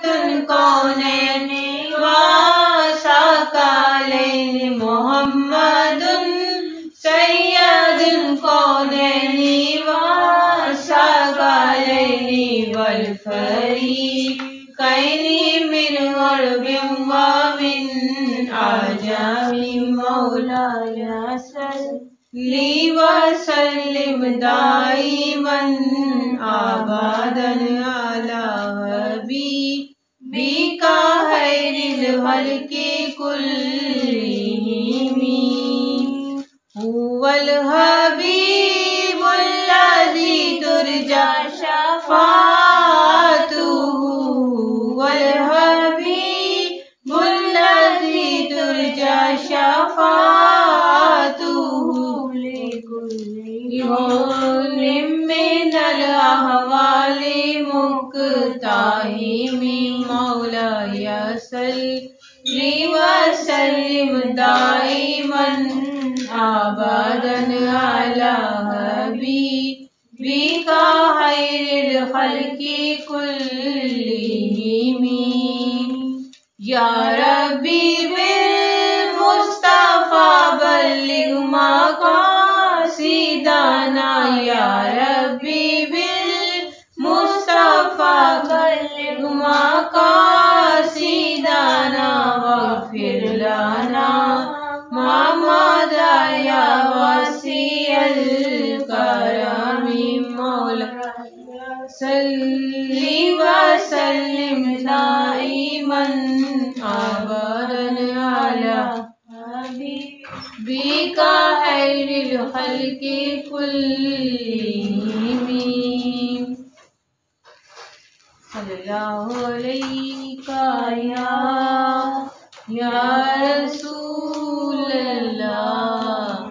الكونين وثقلين محمد سيد الكونين وثقلين والفريقين من غرب ومن عجم مولاي صلي وسلم دائما ابدا على حبيبك خير الخلق كلهم هو الحبيب الذي ترجى شفاعته هو الحبيب الذي ترجى شفاعته لكل من الأحوال مقتحم مولاي صل وسلم دائما أبدا على حبيبك خير الخلق كلهم يا ربي بالمصطفى بلغ مقاصدنا يا ربي بالمصطفى بلغ مقاصدنا واغفر لنا ما مضى يا واسع الكرم مولاي صل وسلم دائما ابدا على حبيبك خير الخلق كلهم صلی اللہ علیہ یا رسول اللہ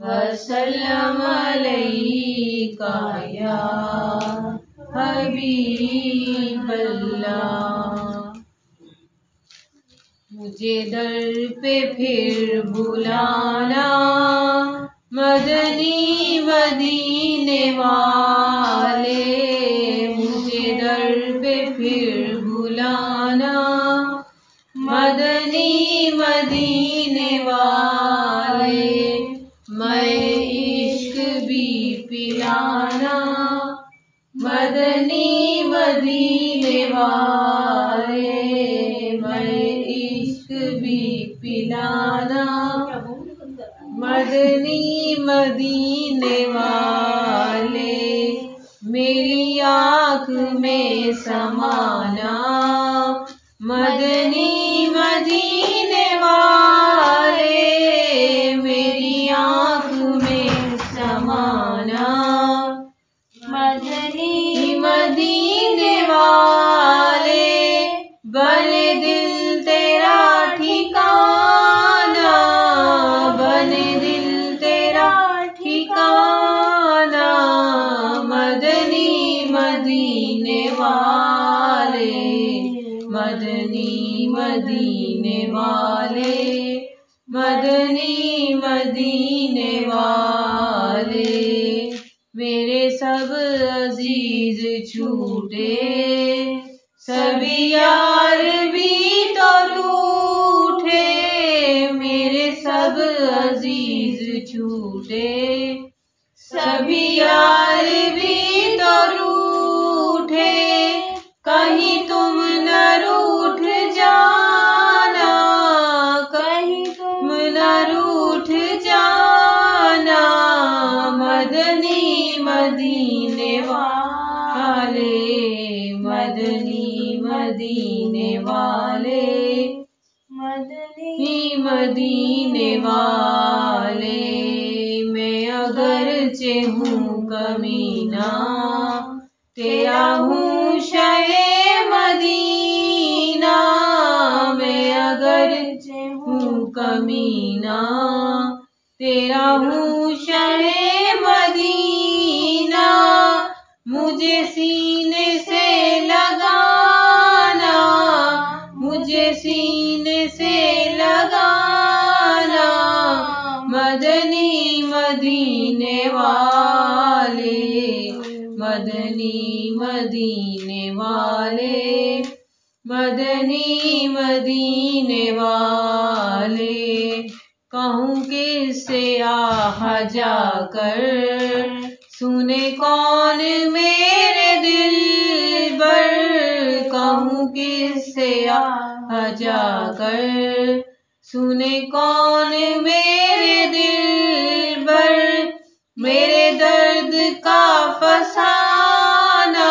وسلم علیہ یا حبیب اللہ مجھے در پہ پھر بلانا مدنی مدینے والے مجھے در پہ پھر بلانا مدنی مدینے والے میں عشق بھی پلانا مدنی مدینے والے میں عشق بھی پلانا مدنی مدینے والے میری آنکھ میں سمانا مدنی مدینے والے میری آنکھ میں سمانا مدنی مدینے والے بنے دل تیرا ٹھکانا بنے دل تیرا ٹھکانا مدنی مدینے والے مدنی مدینے والے مدنی مدینے والے میرے سب عزیز چھوٹے سبھی یار بھی تو روٹھے میرے سب عزیز چھوٹے سبھی یار بھی تو روٹھے کہیں تم نہ روٹھ جانا کہیں تم نہ روٹھ جانا مدنی مدینے والے مدنی مدینے والے مدنی مدینے والے میں اگرچہ ہوں کمینہ تیرا ہوں شہ مدینہ میں اگرچہ ہوں کمینہ تیرا ہوں شہ مدینہ مجھے سینے سے لگانا مجھے سینے سے لگانا مدنی مدینے والے مدنی مدینے والے مدنی مدینے والے، کہوں کس سے آہ جا کر، سنے کون میرے دل بر، کہوں کس سے آہ جا کر، سنے کون میرے دل بر، میرے درد کا فسانہ،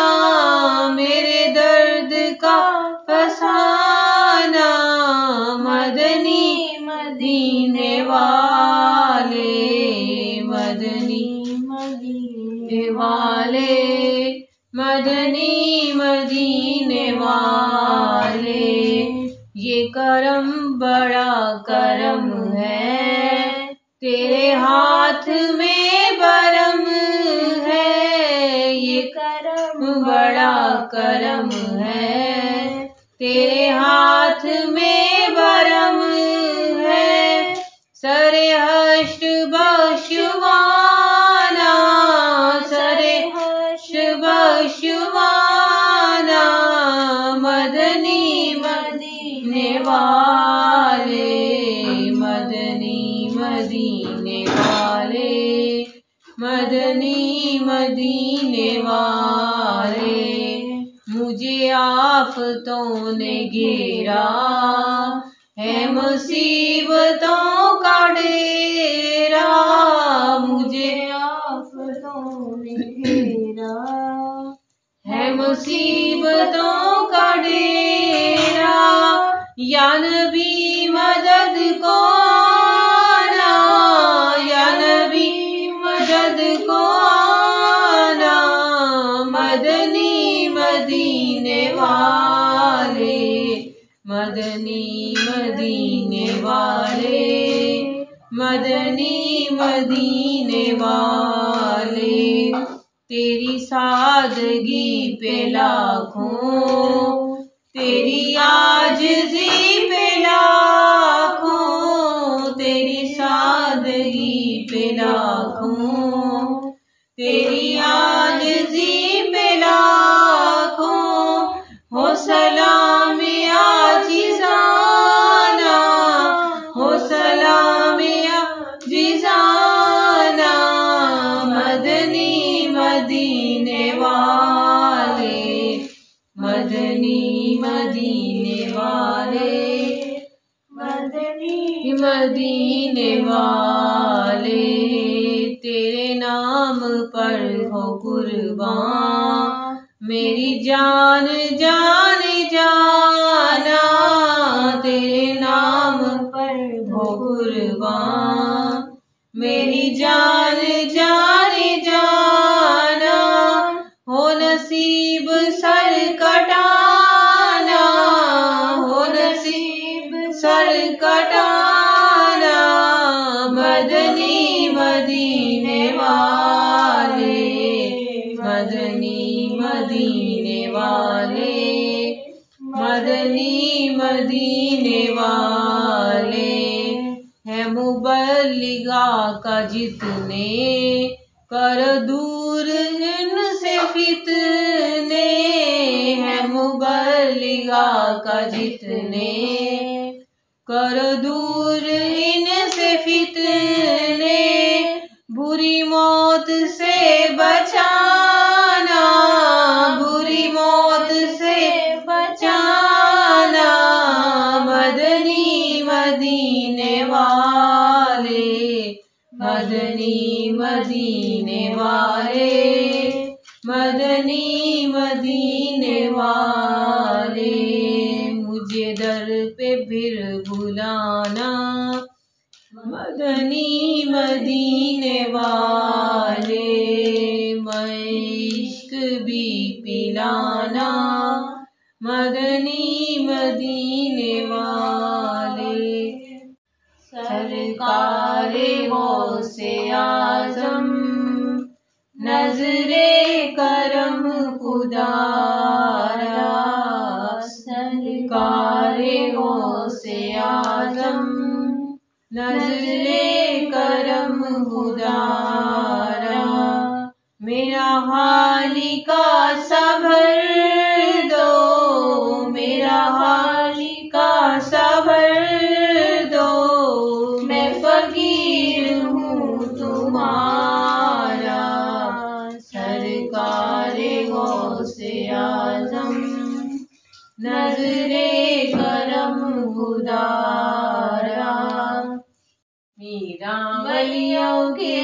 میرے درد کا فسانہ، مدنی مدینے والے، مدنی مدینے والے، مدنی مدینے والے، یہ کرم بڑا کرم ہے، تیرے ہاتھ میں برم ہے، یہ کرم بڑا کرم ہے، تیرے ہاتھ میں برم ہے، سر حشر بخشوانا، سر حشر بخشوانا، مدنی مدینے والے، مدنی مدینے والے، مدنی مدینے والے، مجھے آفتوں نے گھیرا ہے مصیبتوں کا ڈیرا، مجھے آفتوں نے گھیرا ہے مصیبتوں کا ڈیرا، یا نبی مدد کو آنا، یا نبی مدد کو آنا، مدنی مدینے والے، مدنی مدینے والے، مدنی مدینے والے، تیری سادگی پہ لاکھوں، تیری عاجزی پہ لاکھوں، تیری سادگی پہ لاکھوں، تیری عاجزی پہ لاکھوں، ہو سلام عاجزانہ، ہو سلام عاجزانہ، مدنی مدینے والے، مدنی مدینے والے، مدنی مدینے والے، تیرے نام پر ہو قربان میری جان جان جانا، تیرے نام پر ہو قربان میری جان جان جانا، ہو نصیب سر کٹانا، ہو نصیب سر کٹانا، مدنی مدینے والے، مدنی مدینے والے، مدنی مدینے والے، ہے مبلغہ کا جتنے کر دور ان سے فتنے، ہے مبلغہ کا جتنے کر دور ان سے فتنے، بری موت سے بچانا، بری موت سے بچانا، مدنی مدینے والے، مدنی مدینے والے، مدنی مدینے والے، مجھے در پہ پھر بلانا، مدنی مدینے والے، میں عشق بھی پلانا، مدنی مدینے والے، سرکار غوث اعظم نظر کرم خدا را، سرکار غوث اعظم نظر کرم خدا را، میرا حال کا صبر دو، میرا نظر کرم خدارا میرا ولیوں کے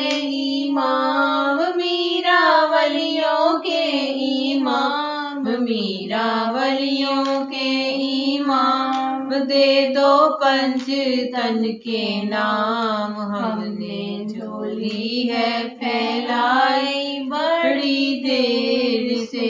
امام میرا ولیوں کے امام میرا ولیوں کے امام دے دو پنچ تن کے نام ہم نے جھولی ہے پھیلائی بڑی دیر سے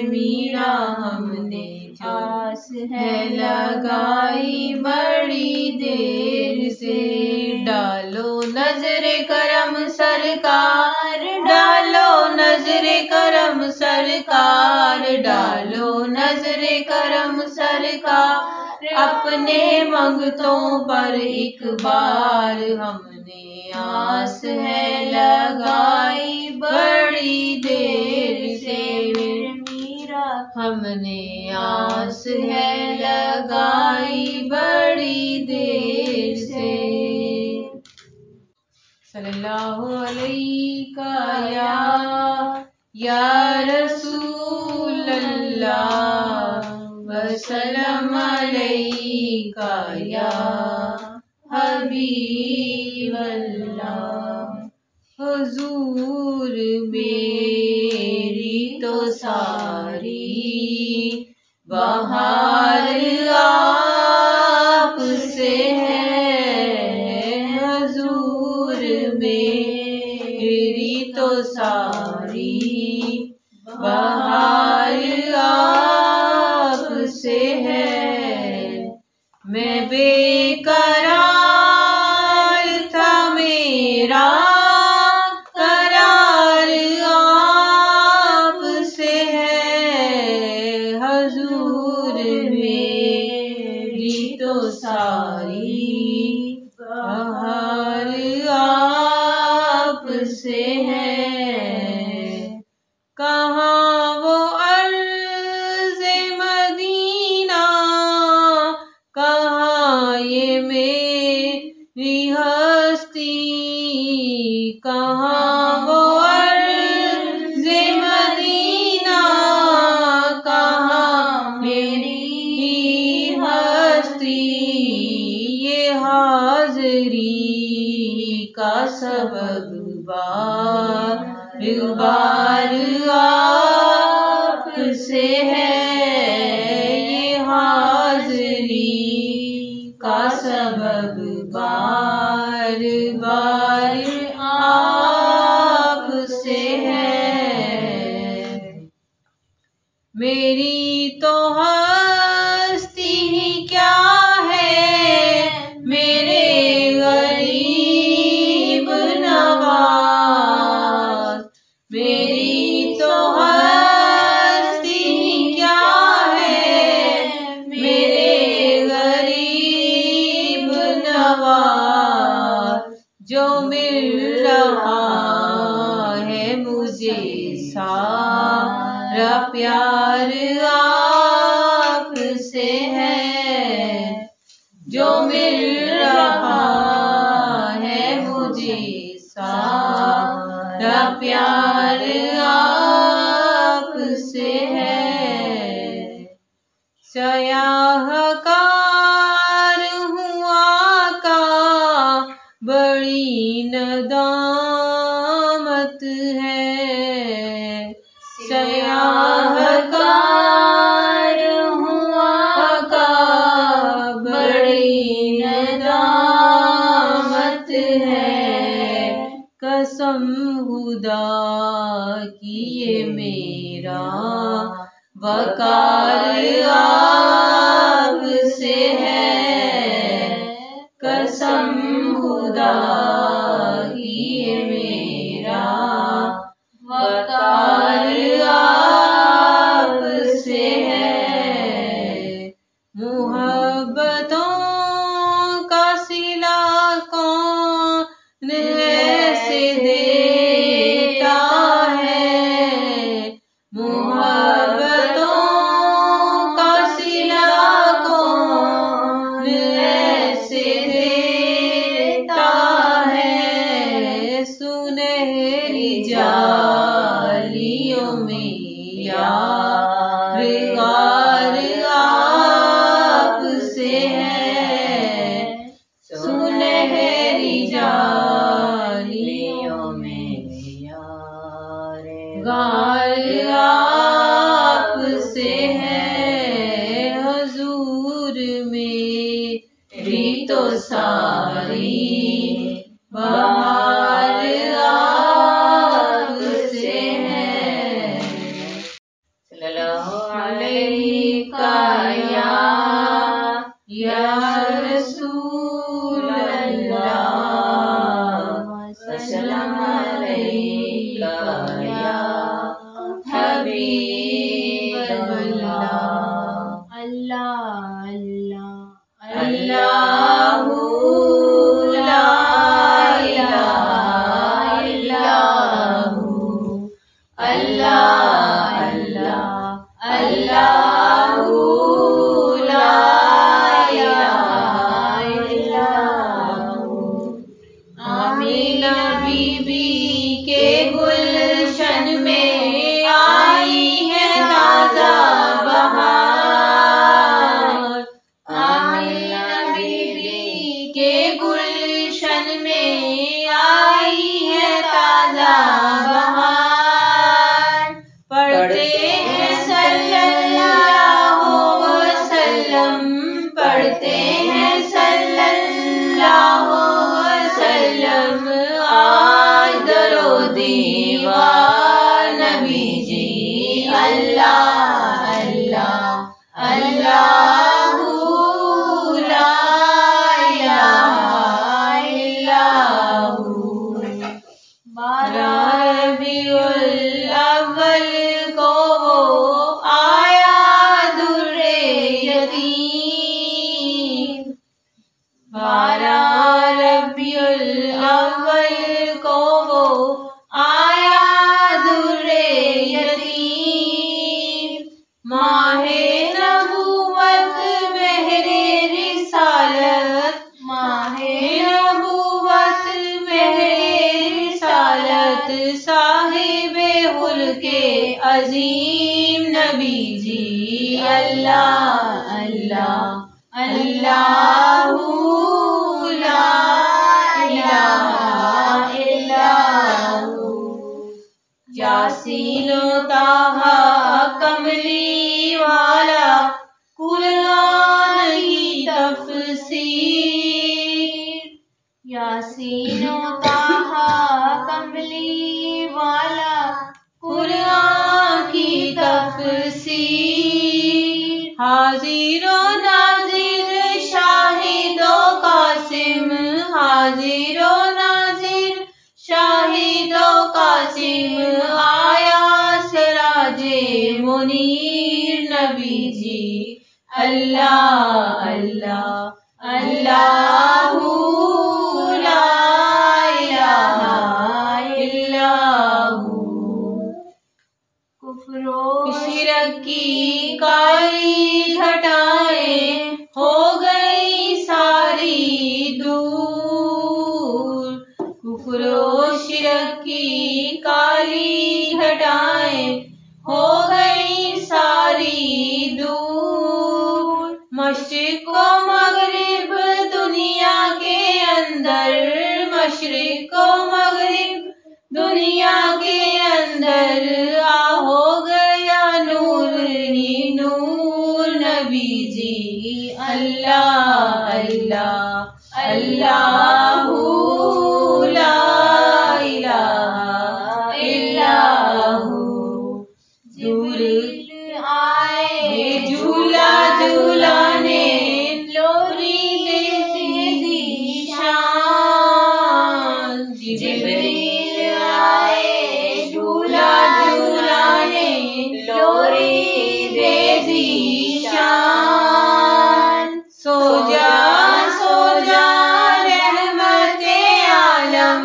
میرا ہم نے آس ہے لگائی بڑی دیر سے ڈالو نظر کرم سرکار ڈالو نظر کرم سرکار ڈالو نظر کرم سرکار اپنے منگتوں پر ایک بار ہم نے آس ہے لگائی بڑی دیر سے ہم نے آس ہے لگائی بڑی دیر سے صلی اللہ علیہ یا رسول اللہ وسلم علیہ یا حبیب اللہ حضور میری تو ساری بہار آپ سے ہے حضور میری تو ساری بہار آپ سے ہے میں بے قرار تھا میرا قرار آپ سے ہے حضور میری تو ساری بہار آپ سے ہے کہاں وہ عرض مدینہ کہاں یہ میری ہستی کہاں وہ عرض مدینہ کہاں میری ہستی یہ حاضری کا سبب بار بار آپ سے ہے یہ حاضری کا سبب بار بار آپ سے ہے میری تو ہستی ہی کیا ہے میرے غریب نواز میری تو ہستی ہی کیا ہے میرے غریب نواز جو مل رہا ہے مجھے سارا پیار آپ سے ہے جو مل رہا ہے مجھے سارا پیار آپ سے ہے سیاہ کار ہوں آقا بڑی ندامت ہے سیاہ کار ہوں آقا بڑی ندامت ہے قسم خدا کی یہ میرا وقار آپ سے ہے قسم خدا کی یہ میرا وقار آپ سے ہے محبتوں کا صلہ کون ایسے دیتا ہے محبتوں کا صلہ کون ایسے دیتا ہے سنہری جالیوں میں یار غار تو ساری بہار آپ سے ہے. صلی اللہ علیہ یا رسول اللہ، وسلم علیکہ یا حبیب اللہ. اللہ اللہ اللہ لا الہ الا ہو، اللہ اللہ اللہ لا الہ الا ہو. آمینہ بی بی کے گلشن میں آئی ہے تازہ بہار. آمینہ بی بی کے گلشن میں آئی ہے تازہ بہار. پڑھتے ہیں صلی اللہ وسلم، پڑھتے ہیں صلی اللہ وسلم آج درو دیوار نبی جی. اللہ اللہ اللہ لا الہ الا ہو. 12 ربیع الاول کو وہ آیا در یتیم. 12 ربیع الاول کو وہ آیا در یتیم. ماہ نبوت مہر رسالت، ماہ نبوت مہر رسالت، صاحب ملک عظیم نبی جی. اللہ اللہ اللہ لا الہ الا ہو. یاسین و طٰہٰ کملی والا قرآن کی تفسیر. یاسین و طٰہٰ کملی والا قرآن کی تفسیر. حاضر و ناظر شاہد و قاسم، حاضر و ناظر شاہد و قاسم آیا سراج منیر نبی جی. اللہ اللہ اللہ لا الہ الا ہو. کفر و شرک کی کالی گھٹائیں ہو گئی ساری دور. کفر و شرک کی کالی گھٹائیں ہو گئی ساری دور. مشرق و مغرب دنیا کے اندر، مشرق و مغرب دنیا کے اندر ہو گیا نور ہی نور نبی جی. اللہ اللہ اللہ لا الہ الا ہو. دور آئے جھولا جھولانے لوری دیسی شان. جبریل آئے جھولا جھولانے لوری دیسی شان. سو جا سو جا رحمت عالم،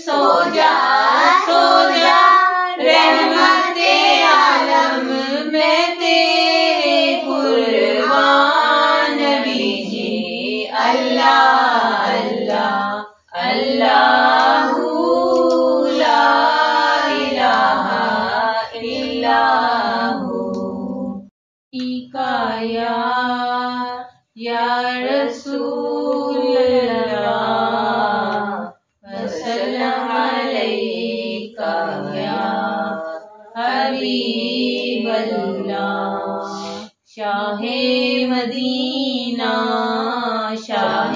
سو جا سو جا رحمت عالم میں تیرے قربان نبی جی. اللہ اللہ اللہ لا الہ الا ہو. یا رسول اللہ وسلم علیکہ یا حبیب اللہ. شاہ مدینہ شاہ